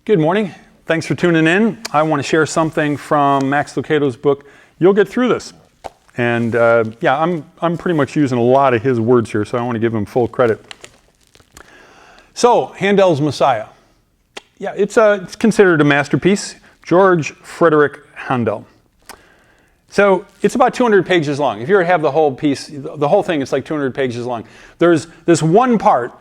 Good morning. Thanks for tuning in. I want to share something from Max Lucado's book, You'll Get Through This. And I'm pretty much using a lot of his words here, so I want to give him full credit. So, Handel's Messiah. Yeah, it's considered a masterpiece. George Frederick Handel. So, it's about 200 pages long. If you ever have the whole piece, the whole thing is like 200 pages long. There's this one part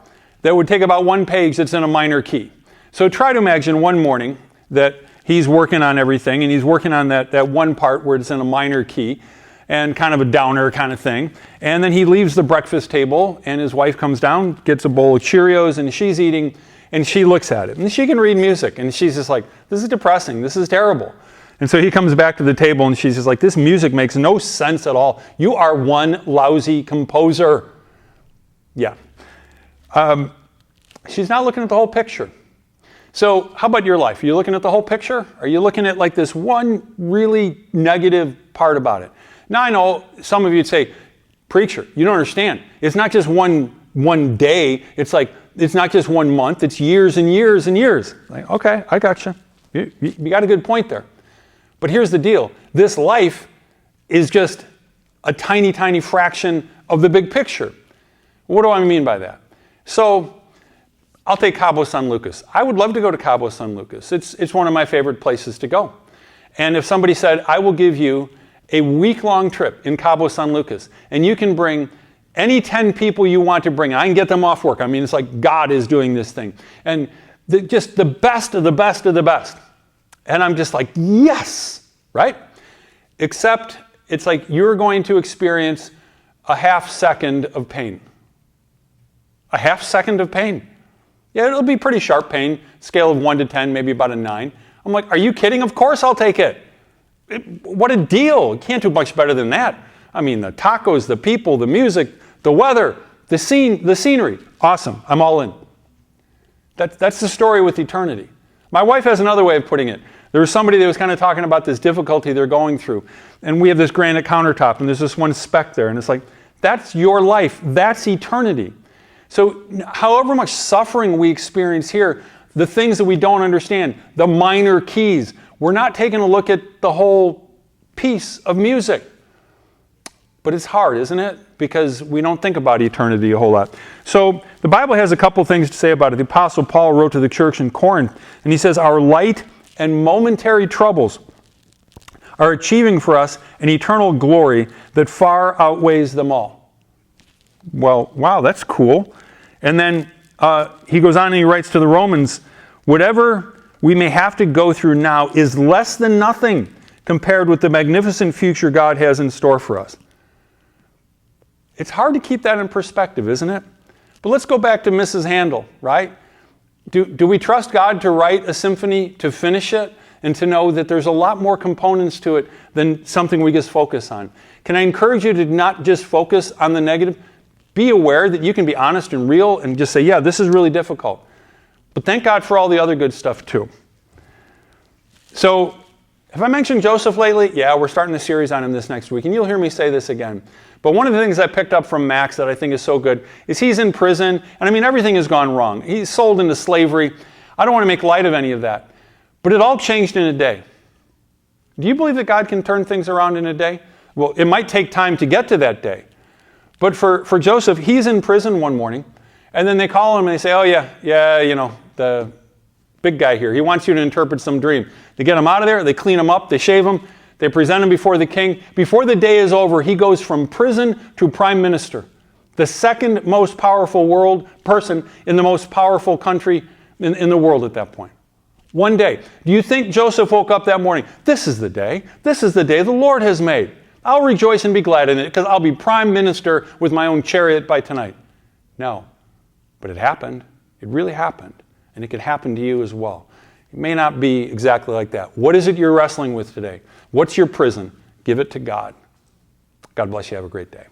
that would take about one page that's in a minor key. So try to imagine one morning that he's working on everything, and he's working on that one part where it's in a minor key and kind of a downer kind of thing. And then he leaves the breakfast table, and his wife comes down, gets a bowl of Cheerios, and she's eating, and she looks at it. And she can read music, and she's just like, this is depressing, this is terrible. And so he comes back to the table, and she's just like, this music makes no sense at all. You are one lousy composer. Yeah. She's not looking at the whole picture. So how about your life? Are you looking at the whole picture? Are you looking at like this one really negative part about it? Now I know some of you'd say, preacher, you don't understand. It's not just one day. It's like, it's not just 1 month. It's years and years and years. Like, okay, I got you. You got a good point there. But here's the deal. This life is just a tiny, tiny fraction of the big picture. What do I mean by that? So I'll take Cabo San Lucas. I would love to go to Cabo San Lucas. It's one of my favorite places to go. And if somebody said, I will give you a week-long trip in Cabo San Lucas, and you can bring any 10 people you want to bring, I can get them off work. I mean, it's like God is doing this thing. And just the best of the best of the best. And I'm just like, yes, right? Except it's like you're going to experience a half second of pain. A half second of pain. Yeah, it'll be pretty sharp pain, scale of 1 to 10, maybe about a 9. I'm like, are you kidding? Of course I'll take it. What a deal. Can't do much better than that. I mean, the tacos, the people, the music, the weather, the scenery. Awesome. I'm all in. That's the story with eternity. My wife has another way of putting it. There was somebody that was kind of talking about this difficulty they're going through. And we have this granite countertop, and there's this one speck there. And it's like, that's your life. That's eternity. So however much suffering we experience here, the things that we don't understand, the minor keys, we're not taking a look at the whole piece of music. But it's hard, isn't it? Because we don't think about eternity a whole lot. So the Bible has a couple things to say about it. The Apostle Paul wrote to the church in Corinth, and he says, our light and momentary troubles are achieving for us an eternal glory that far outweighs them all. Well, wow, that's cool. And then he goes on and he writes to the Romans, whatever we may have to go through now is less than nothing compared with the magnificent future God has in store for us. It's hard to keep that in perspective, isn't it? But let's go back to Mrs. Handel, right? Do we trust God to write a symphony, to finish it, and to know that there's a lot more components to it than something we just focus on? Can I encourage you to not just focus on the negative? Be aware that you can be honest and real and just say, yeah, this is really difficult. But thank God for all the other good stuff too. So, have I mentioned Joseph lately? Yeah, we're starting the series on him this next week, and you'll hear me say this again. But one of the things I picked up from Max that I think is so good is he's in prison, and I mean, everything has gone wrong. He's sold into slavery. I don't want to make light of any of that. But it all changed in a day. Do you believe that God can turn things around in a day? Well, it might take time to get to that day. But for Joseph, he's in prison one morning, and then they call him and they say, oh yeah, you know, the big guy here, he wants you to interpret some dream. They get him out of there, they clean him up, they shave him, they present him before the king. Before the day is over, he goes from prison to prime minister, the second most powerful person in the most powerful country in the world at that point. One day. Do you think Joseph woke up that morning? This is the day the Lord has made. I'll rejoice and be glad in it because I'll be prime minister with my own chariot by tonight. No, but it happened. It really happened. And it could happen to you as well. It may not be exactly like that. What is it you're wrestling with today? What's your prison? Give it to God. God bless you. Have a great day.